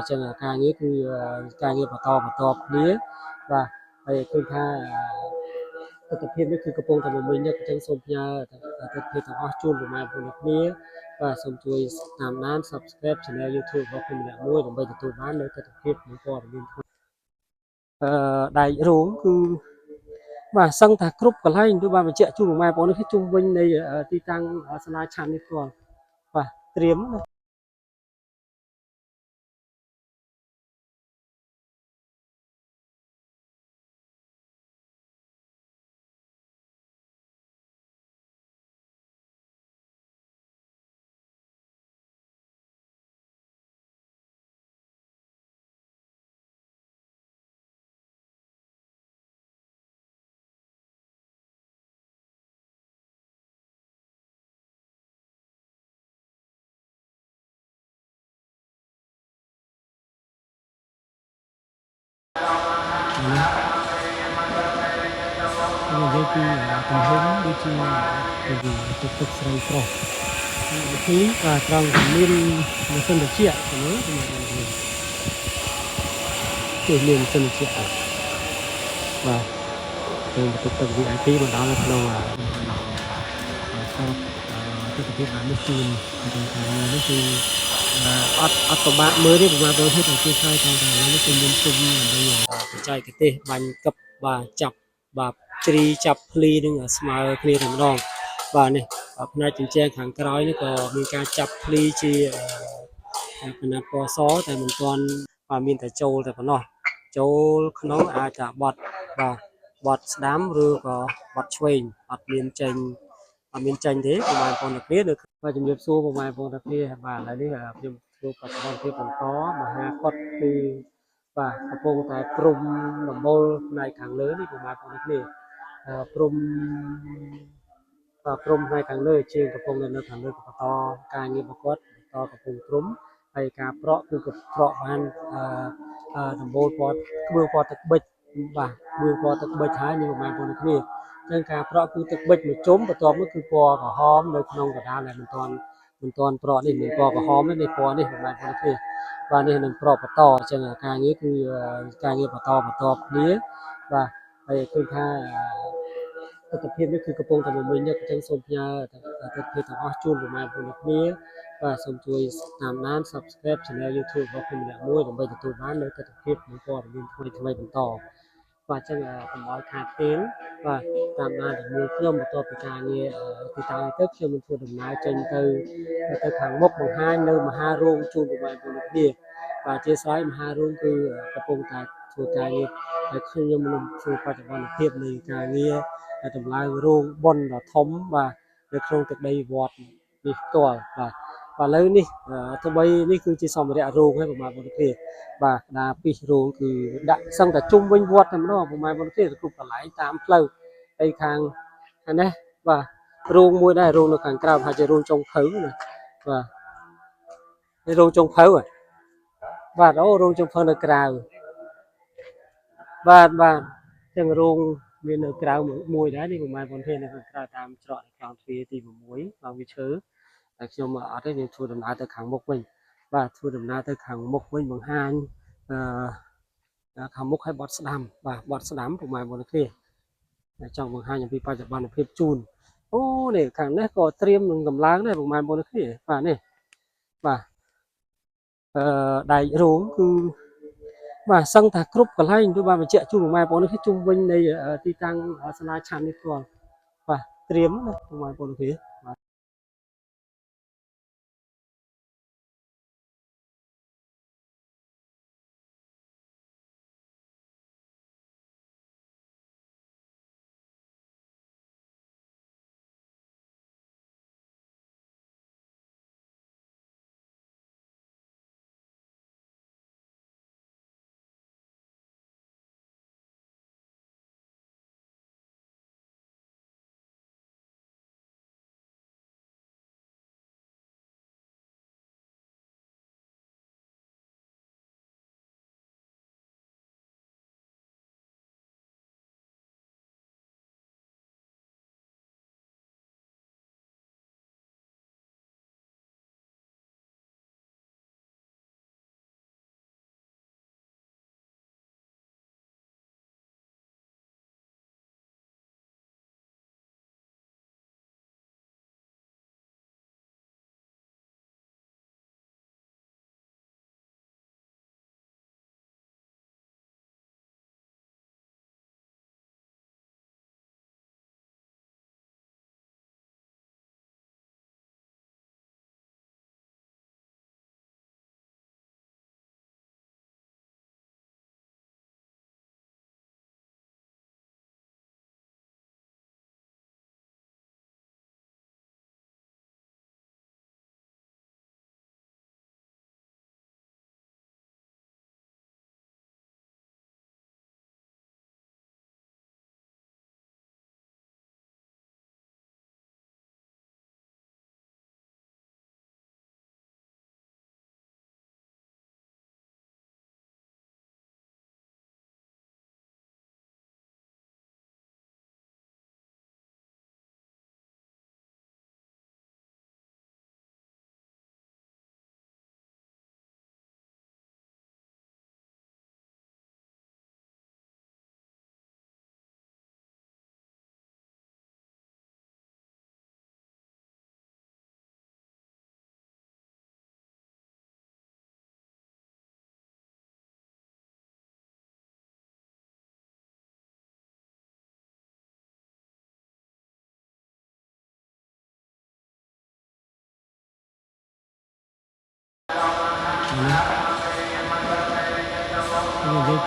ចឹងការងារគឺការងារបន្តគ្នាបាទហើយឃើញថាទស្សនវិជ្ជានេះគឺកំពុងតែបំពេញនេះអញ្ចឹងសូមផ្ញើទស្សនវិជ្ជាទាំងអស់ជូនប្រមាណពលគ្នាបាទសូមជួយតាមដាន Subscribe Channel YouTube របស់ខ្ញុំម្នាក់មួយដើម្បីទទួលបាននូវទស្សនវិជ្ជានិងព័ត៌មានថ្មីដែករូងគឺបាទសឹងថាគ្រប់កន្លែងគឺបានបញ្ជាក់ជូនប្រមាណបងប្អូននេះជុំវិញនៃទីតាំងសាលាឆាន់នេះផ្ទាល់បាទត្រៀមនិយាយពីទំហំដូចជាទឹកស្រីប្រុសទីបាទត្រង់មានម៉ាស៊ីនត្រជាក់ទៅលើគឺមានម៉ាស៊ីនត្រជាក់បាទគឺទឹក VIP មកដល់នៅក្នុងទស្សនវិជ្ជាបាននេះជូនក្នុងខាងនេះគឺអត់ពិបាកមើលទេប្រហែលប្រទេសជាឆ្លើយតាមថានេះគឺមានជុំដើម្បីបច្ចេកទេសបាញ់កឹបបាទចាប់បាទជ្រីចាប់ភ្លីនឹងស្មើគ្នាតែម្ដងបាទនេះផ្នែកជញ្ជាំងខាងក្រោយនេះក៏មានការចាប់ភ្លីជាຂະຫນາດពណ៌សតែមិនទាន់បាទមានតែចូលតែប៉ុណ្ណោះចូលក្នុងអាចថាបត់បាទបត់ស្ដាំឬក៏បត់ឆ្វេងអត់មានចេញទេប្រហែលបងប្អូនគ្នាបាទជំរាបសួរបងប្អូនគ្នាបាទឥឡូវនេះខ្ញុំធ្វើបច្ចុប្បន្នភាពបន្តមហាកុដគឺបាទកំពុងតែព្រំដំបូលផ្នែកខាងលើនេះបងប្អូនគ្នាព្រំផ្នែកខាងលើជាងកំពុងនៅខាងលើបន្តការងាររបស់គាត់បន្តកំពុងព្រំហើយការប្រក់គឺក៏ប្រក់បានដំបូលពណ៌ក្បឿងពណ៌ទឹកប៊ិចបាទក្បឿងពណ៌ទឹកប៊ិចហើយនេះបងប្អូនគ្នាចឹងការប្រក់គឺទឹកប៊ិចមួយជុំបន្ទាប់មកគឺពណ៌ក្រហមនៅក្នុងកណ្ដាលដែលមិនទាន់ប្រក់នេះមានពណ៌ក្រហមនេះពណ៌នេះបងប្អូនគ្នាបាទនេះនឹងប្រក់បន្តអញ្ចឹងការងារគឺការងារបន្តគ្នាបាទហើយឃើញថាទស្សនវិជ្ជានេះគឺកំពុងតែបំពេញនេះអញ្ចឹងសូមផ្ញើទស្សនវិជ្ជាទាំងអស់ជូនប្រមាណពលគ្នាបាទសូមជួយតាមដាន Subscribe Channel YouTube របស់ខ្ញុំម្នាក់មួយដើម្បីទទួលបាននូវទស្សនវិជ្ជានិងព័ត៌មានថ្មីបន្តបាទអញ្ចឹងកុំឲ្យខាតពេលបាទតាមដានជាមួយខ្ញុំបន្ទាប់ពីការងារទីតាំងនេះទៅខ្ញុំនឹងធ្វើដំណើរចេញទៅខាងមុខបង្ហាញនៅមហារោងជូនប្រមាណពលគ្នាបាទអធិស្ឋានមហារោងគឺកំពុងតែធ្វើការងារហើយខ្ញុំនឹងធ្វើបច្ចុប្បន្នភាពនៃការងារតម្លើងរោងបុណ្យដ៏ធំបាទនៅក្នុងទឹកដីវត្តនេះផ្ទាល់បាទឥឡូវនេះទោះបីនេះគឺជាសម្ភារៈរោងហើយប្រមាណពលគ្នាបាទក្តារពីសរោងគឺដាក់សឹងតែជុំវិញវត្តតែម្ដងប្រមាណពលគ្នាគ្រប់កន្លែងតាមផ្លូវហើយខាងនេះបាទរោងមួយដែររោងនៅខាងក្រៅថាជារោងចុងភៅណាបាទនេះរោងចុងភៅបាទអូរោងចុងភៅនៅក្រៅបាទចឹងរោងមាននៅក្រៅមួយដែរនេះប្រហែលប៉ុនទេនៅខាងក្រៅតាមច្រកខ្លោងទ្វារទី6បងវាឈើតែខ្ញុំអត់ទេខ្ញុំធ្វើដំណើរទៅខាងមុខវិញបាទធ្វើដំណើរទៅខាងមុខវិញបង្ហាញខាងមុខឲ្យបត់ស្ដាំបាទបត់ស្ដាំប្រហែលប៉ុនទេចង់បង្ហាញអំពីបច្ចុប្បន្នភាពជូនអូនេះខាងនេះក៏ត្រៀមនឹងដំឡើងដែរប្រហែលប៉ុនទេបាទនេះបាទដែករោងគឺបាទសឹងថាគ្រប់កន្លែងគឺបានបញ្ជាក់ជូនបងប្អូននេះជុំវិញនៃទីតាំងសាលាឆាន់នេះផ្ទាល់បាទត្រៀមណាបងប្អូនគ្នា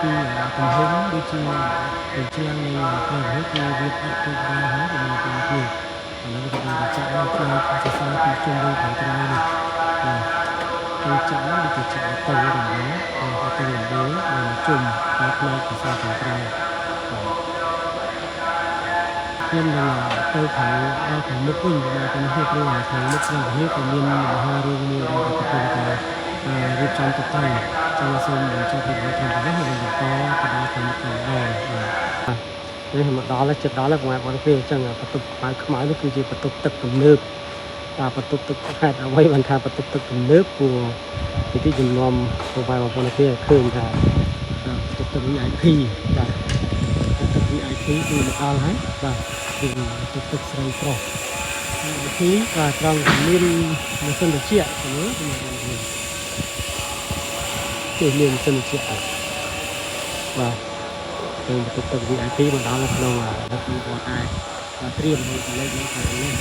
ពីទំហំដូចជាបញ្ជាងនៃផ្នែកនេះគឺវាអត់ទៅដល់ហើយប្រហែលពីនេះឥឡូវក៏បានចាក់ឲ្យផ្នែកសរសើរពីជុំវិញខាងក្រៅនេះទៅចាក់ដូចជាចាក់ទៅរំដងទៅរំដងមកជុំតែផ្នែកសរសើរខាងក្រៅខ្ញុំនឹងទៅខាងដល់ខាងមុខវិញមកទៅនេះព្រោះខាងមុខនេះវាក៏មានមហារូបមួយដែលកំពុងតែរៀបចំតុបតែងចឹងសូមបញ្ចប់ពីខាងនេះហើយបន្តទៅដល់ខាងមុខម្ដងនេះមកដល់ហើយចិត្តដល់ហើយបងប្អូនអញ្ចឹងបន្ទប់ខ្មៅនេះគឺជាបន្ទប់ទឹកទំនើបបន្ទប់ទឹកហេតុអ្វីបានថាបន្ទប់ទឹកទំនើបព្រោះទីជំនុំបងប្អូនឃើញថាបន្ទប់ទឹក VIP បាទបន្ទប់ទឹក VIP គឺមកដល់ហើយបាទគឺបន្ទប់ទឹកស្រីប្រុស VIP បាទត្រង់មានម៉ាស៊ីនត្រជាក់ទៅមើលគឺមានម៉ាស៊ីនត្រជាក់បាទគឺបន្ទប់ទឹក VIP មកដល់នៅក្នុងដឹកពីបតដែរត្រៀមនៅកន្លែងនេះខាងនេះ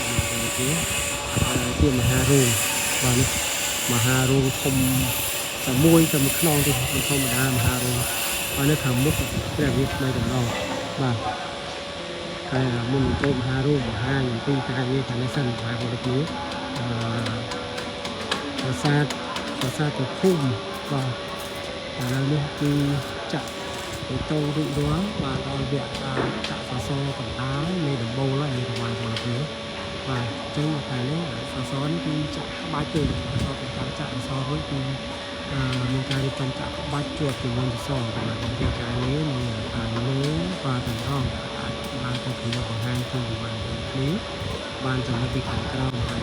ជាមហារូងបាទនេះមហារូងធំតែមួយតែមួយខ្នងទេធម្មតាមហារូងហើយនៅខាងមុខព្រះវិស្ណុតម្ដងបាទហើយមុនចូលមហារូងបង្ហាញអំពីការងារខាងនេះសិនបាទបងប្អូនប្រាសាទព្រះភូមិបាទឥឡូវនេះគឺចាក់ទៅរួចរាល់បាទដល់វគ្គចាក់សសរកណ្ដាលនៃដំបូលហើយនេះបងប្អូនបាទអញ្ចឹងខាងនេះសសរនេះគឺចាក់ក្បាច់ទៅសសរពីការចាក់សសររួចគឺមានការរៀបចំចាក់ក្បាច់ជាប់ជាមួយសសរបាទពីការងារនឹងខាងលើបាទទាំងអស់អាចបានទៅក្នុងបង្ហាញពីបាននេះបានចំណុចពីខាងក្រោមហើយ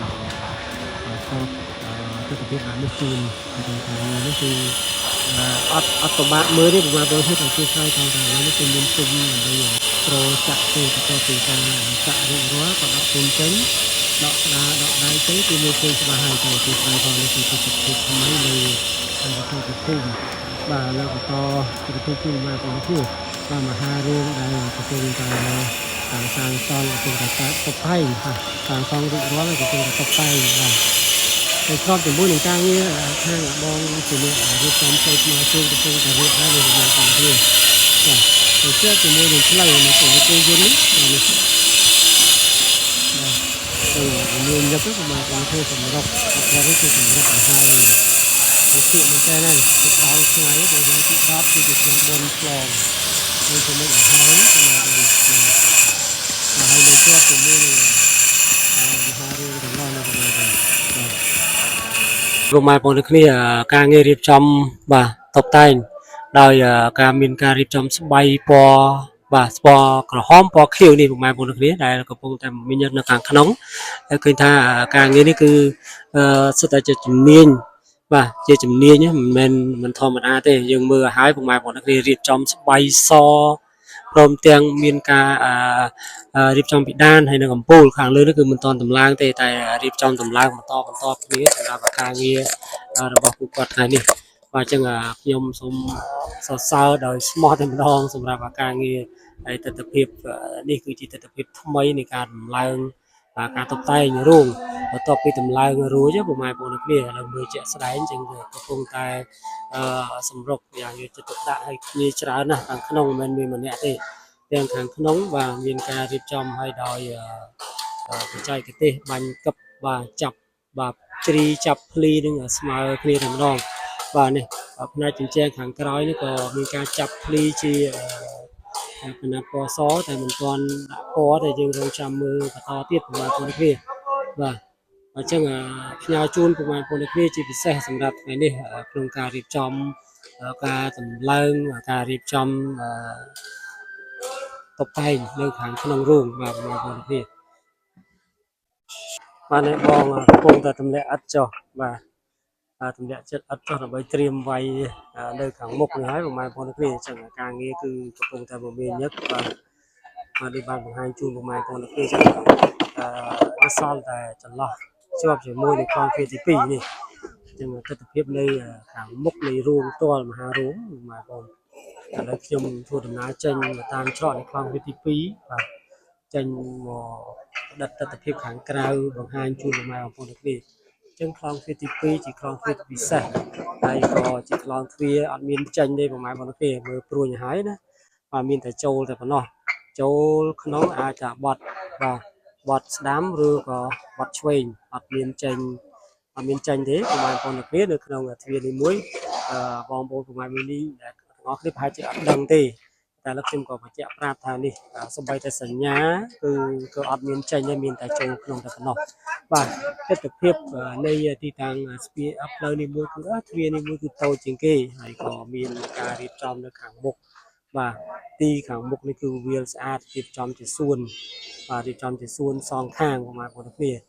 ទិដ្ឋភាពនេះជូនទៅខាងនេះគឺអត់ពិបាកមើលទេប្រហែលបងប្អូនទាំងជួយឆ្លើយតាមថានេះគឺមានពុំដើម្បីត្រូលចាក់ទៅបន្ទាប់ពីការចាក់រួចរាល់ក៏ដាក់ពុំចេញដកស្ដារដកដៃទៅគឺមើលឃើញច្បាស់ហើយតែជួយឆ្លើយផងនេះគឺទិដ្ឋភាពថ្មីនៃអង្គភាពភូមិបាទលើកបន្តទិដ្ឋភាពគឺមកពីនេះបាទមហារូងដែលកំពុងតែសាងសង់កំពុងតែតុបតែងសាងសង់រួចរាល់កំពុងតែតុបតែងបាទតែស្របជាមួយនឹងការងារខាងបងជាអ្នករៀបចំផ្លូវថ្នល់ជើងកំពុងតែរៀបហើយនៅក្នុងកម្មវិធីបាទទៅជាប់ជាមួយនឹងផ្លូវនៅក្នុងគោយន្តនេះបាទនេះបាទមានញឹកទៅមកកម្មវិធីសម្រាប់គាត់នេះគឺសម្រាប់ឲ្យហើយទៅមែនតើហើយទៅដល់ថ្ងៃដែលថ្ងៃទី10គឺជាថ្ងៃបុណ្យឆ្លងនឹងចំណុចឲ្យហើយសម្រាប់ហើយនៅជាប់ជាមួយនឹងមហារូបទាំងនោះនៅក្នុងបាទលោកម៉ែបងប្អូនគ្នាការងាររៀបចំបាទតុបតែងដោយការមានការរៀបចំស្បៃពណ៌បាទពណ៌ក្រហមពណ៌ខៀវនេះលោកម៉ែបងប្អូនគ្នាដែលកំពុងតែមាននៅខាងក្នុងហើយឃើញថាការងារនេះគឺសិតតែជាជំនាញបាទជាជំនាញមិនធម្មតាទេយើងមើលឲ្យហើយលោកម៉ែបងប្អូនគ្នារៀបចំស្បៃសព្រមទាំងមានការរៀបចំពីដានហើយនឹងអំពូលខាងលើនេះគឺមិនទាន់តម្លើងទេតែរៀបចំតម្លើងបន្តគ្នាសម្រាប់ការងាររបស់ពួកគាត់ថ្ងៃនេះបាទអញ្ចឹងខ្ញុំសូមសរសើរដោយស្មោះតែម្ដងសម្រាប់ការងារហើយទស្សនវិជ្ជានេះគឺជាទស្សនវិជ្ជាថ្មីនៃការតម្លើងការតុបតែងរូងបន្ទាប់ពីតម្លើងរួចពុកម៉ែបងប្អូនគ្នាឥឡូវមើលជាក់ស្ដែងអញ្ចឹងកំពុងតែសម្រុកយ៉ាងយកចិត្តទុកដាក់ឲ្យគ្នាច្រើនណាស់ខាងក្នុងមិនមែនមានម្នាក់ទេទាំងខាងក្នុងបាទមានការរៀបចំឲ្យដោយបច្ចេកទេសបាញ់កឹបបាទចាប់បាទជ្រីចាប់ភ្លីនឹងស្មើគ្នាតែម្ដងបាទនេះផ្នែកជញ្ជាំងខាងក្រោយនេះក៏មានការចាប់ភ្លីជាគណៈពណ៌សតែមិនទាន់ដាក់ពណ៌តែយើងរងចាំមើលបន្តទៀតប្រហែលពលគ្នាបាទអញ្ចឹងផ្ញើជូនប្រហែលពលគ្នាជាពិសេសសម្រាប់ថ្ងៃនេះក្នុងការរៀបចំការតម្លើងការរៀបចំតុបតែងនៅខាងក្នុងរូងបាទប្រហែលពលគ្នាបាទនេះបងកំពុងតែទម្លាក់ឥដ្ឋចុះបាទទម្លាក់ចិត្តឥដ្ឋចុះដើម្បីត្រៀមវាយនៅខាងមុខនេះហើយប្រហែលពលគ្នាអញ្ចឹងការងារគឺកំពុងតែមមាញឹកបាទនេះបានបង្ហាញជូនប្រហែលពលគ្នាអញ្ចឹងវាសល់តែចន្លោះជាប់ជាមួយនឹងខ្លងទ្វារទី2នេះអញ្ចឹងទស្សនវិជ្ជានៅខាងមុខនៃរូងផ្ទាល់មហារូងបាទបងឥឡូវខ្ញុំធ្វើដំណើរចេញតាមច្រកនៃខ្លងទ្វារទី2បាទចេញមកផ្ដិតទស្សនវិជ្ជាខាងក្រៅបង្ហាញជូនប្រហែលពលគ្នា ចឹងខ្លងទ្វារទី2ជាខ្លងទ្វារពិសេសហើយក៏ជាខ្លងទ្វារអត់មានចេញទេប្រហែលបងប្អូនមើលព្រួញហើយណាបាទមានតែចូលតែប៉ុណ្ណោះចូលក្នុងអាចថាបត់បាទបត់ស្ដាំឬក៏បត់ឆ្វេងអត់មានចេញទេប្រហែលបងប្អូននៅក្នុងទ្វារនេះមួយបងប្អូនប្រហែលមួយនេះដែលទាំងអស់គ្នាប្រហែលជាអត់ដឹងទេតែលោកខ្ញុំក៏បញ្ជាក់ប្រាប់ថានេះសម្បីតែសញ្ញាគឺអត់មានចេញទេមានតែចូលក្នុងតែប៉ុណ្ណោះបាទទស្សនវិជ្ជានៃទីតាំងស្ពានផ្លូវនេះមួយគឺទ្វារនេះមួយគឺតូចជាងគេហើយក៏មានការរៀបចំនៅខាងមុខបាទទីខាងមុខនេះគឺវាលស្អាតរៀបចំជាសួនបាទរៀបចំជាសួនសងខាងប្រហែលបងប្អូន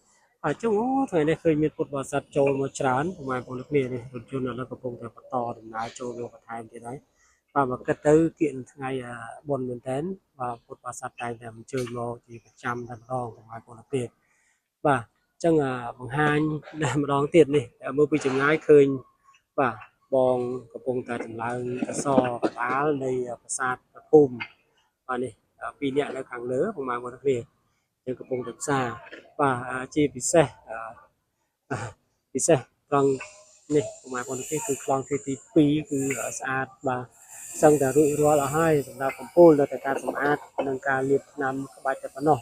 ហើយចុងថ្ងៃនេះឃើញមានពុទ្ធបរិស័ទចូលមកច្រើនប្រហែលបងប្អូននេះរថយន្តឥឡូវកំពុងតែបន្តដំណើរចូលមកបន្ថែមទៀតហើយបាទមកគិតទៅគៀកថ្ងៃបុណ្យមែនតើបាទពុទ្ធបរិស័ទតែងតែអញ្ជើញមកជាប្រចាំតែម្ដងប្រហែលបងប្អូនបាទអញ្ចឹងបង្ហាញតែម្ដងទៀតនេះមើលពីចម្ងាយឃើញបាទបងកំពុងតែចម្លើយកសកដាលនៃប្រាសាទព្រះភូមិបាទនេះ2នាក់នៅខាងលើប្រហែលបងប្អូនយើងកំពុងតែផ្សារបាទជាពិសេសត្រង់នេះប្រហែលបងប្អូនគឺខ្លងទ្វារទី2គឺស្អាតបាទសឹងតែរួចរាល់អស់ហើយសម្រាប់កំពូលដល់តែការសម្អាតនិងការលាបថ្នាំក្បាច់តែប៉ុណ្ណោះ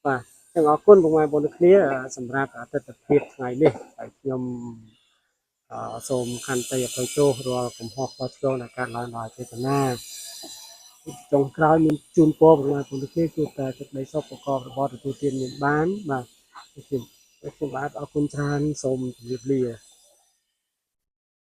បាទចឹងអរគុណបងប្អូនគ្នាសម្រាប់ទស្សនវិជ្ជាថ្ងៃនេះហើយខ្ញុំសូមខន្តីអភ័យទោសរាល់កំហុសខុសឆ្គងដែលកើតឡើងដោយចេតនាចុងក្រោយមានជូនពរបងប្អូនគ្នាគឺតែសេចក្តីសុខប្រកបរបរទទួលទានមានបានបាទខ្ញុំបាទអរគុណច្រើនសូមជម្រាបលា